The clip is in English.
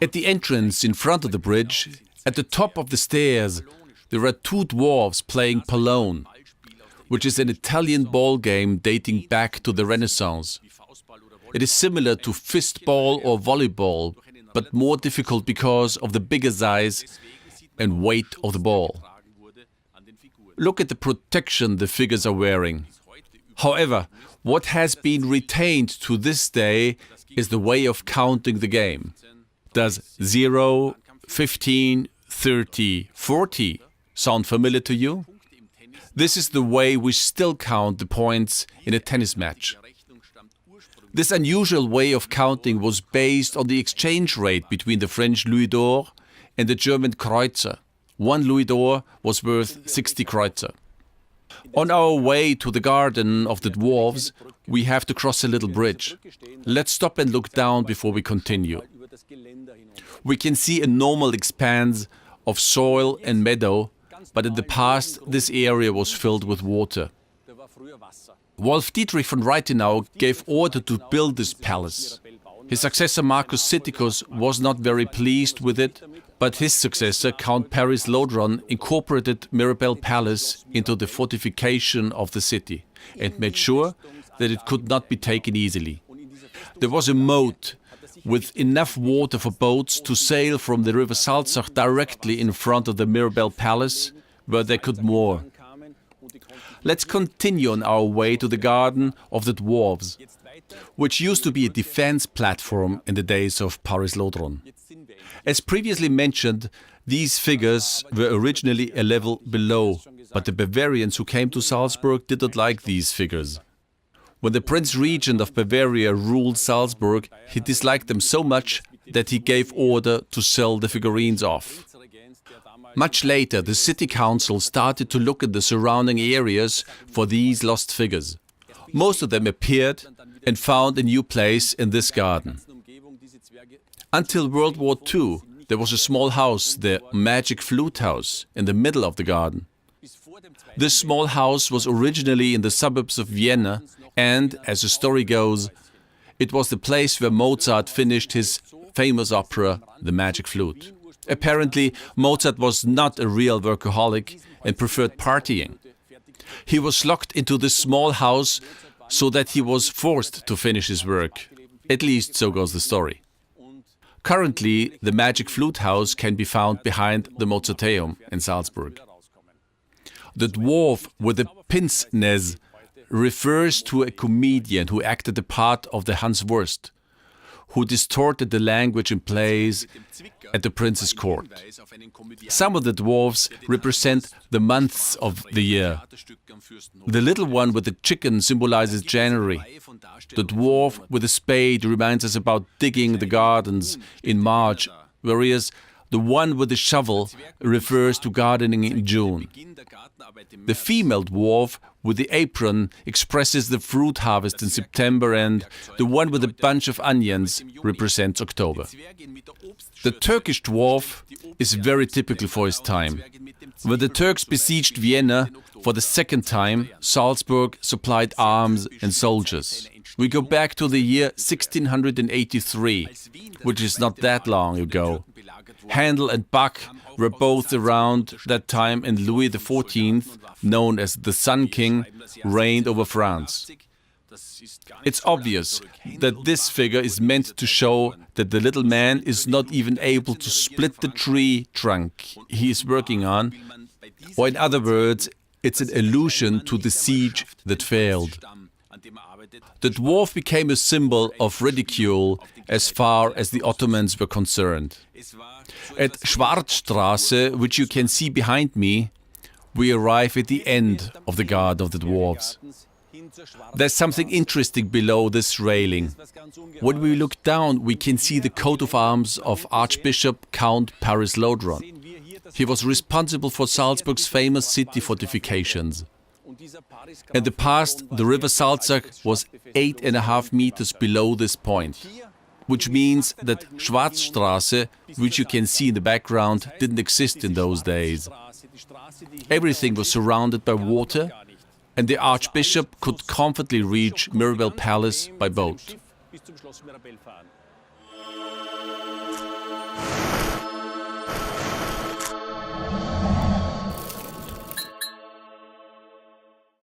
At the entrance in front of the bridge, at the top of the stairs, there are two dwarfs playing pallone, which is an Italian ball game dating back to the Renaissance. It is similar to fistball or volleyball, but more difficult because of the bigger size and weight of the ball. Look at the protection the figures are wearing. However, what has been retained to this day is the way of counting the game. Does 0, 15, 30, 40 sound familiar to you? This is the way we still count the points in a tennis match. This unusual way of counting was based on the exchange rate between the French louis d'or and the German Kreuzer. 1 louis d'or was worth 60 Kreuzer. On our way to the garden of the dwarves, we have to cross a little bridge. Let's stop and look down before we continue. We can see a normal expanse of soil and meadow, but in the past this area was filled with water. Wolf Dietrich von Reithenau gave order to build this palace. His successor Marcus Sitticus was not very pleased with it, but his successor Count Paris-Lodron incorporated Mirabell Palace into the fortification of the city and made sure that it could not be taken easily. There was a moat with enough water for boats to sail from the river Salzach directly in front of the Mirabell Palace, where they could moor. Let's continue on our way to the garden of the dwarves, which used to be a defense platform in the days of Paris-Lodron. As previously mentioned, these figures were originally a level below, but the Bavarians who came to Salzburg did not like these figures. When the Prince Regent of Bavaria ruled Salzburg, he disliked them so much that he gave order to sell the figurines off. Much later, the city council started to look at the surrounding areas for these lost figures. Most of them appeared and found a new place in this garden. Until World War II, there was a small house, the Magic Flute House, in the middle of the garden. This small house was originally in the suburbs of Vienna and, as the story goes, it was the place where Mozart finished his famous opera, The Magic Flute. Apparently, Mozart was not a real workaholic and preferred partying. He was locked into this small house so that he was forced to finish his work. At least so goes the story. Currently, the Magic Flute House can be found behind the Mozarteum in Salzburg. The dwarf with the pince nez refers to a comedian who acted the part of the Hans Wurst, who distorted the language in plays at the prince's court. Some of the dwarfs represent the months of the year. The little one with the chicken symbolizes January. The dwarf with a spade reminds us about digging the gardens in March, whereas the one with the shovel refers to gardening in June. The female dwarf with the apron expresses the fruit harvest in September, and the one with a bunch of onions represents October. The Turkish dwarf is very typical for his time. When the Turks besieged Vienna for the second time, Salzburg supplied arms and soldiers. We go back to the year 1683, which is not that long ago. Handel and Bach were both around that time, and Louis XIV, known as the Sun King, reigned over France. It's obvious that this figure is meant to show that the little man is not even able to split the tree trunk he is working on, or in other words, it's an allusion to the siege that failed. The dwarf became a symbol of ridicule as far as the Ottomans were concerned. At Schwarzstraße, which you can see behind me, we arrive at the end of the Garden of the Dwarfs. There's something interesting below this railing. When we look down, we can see the coat of arms of Archbishop Count Paris-Lodron. He was responsible for Salzburg's famous city fortifications. In the past, the river Salzach was 8.5 meters below this point, which means that Schwarzstraße, which you can see in the background, didn't exist in those days. Everything was surrounded by water, and the Archbishop could comfortably reach Mirabell Palace by boat.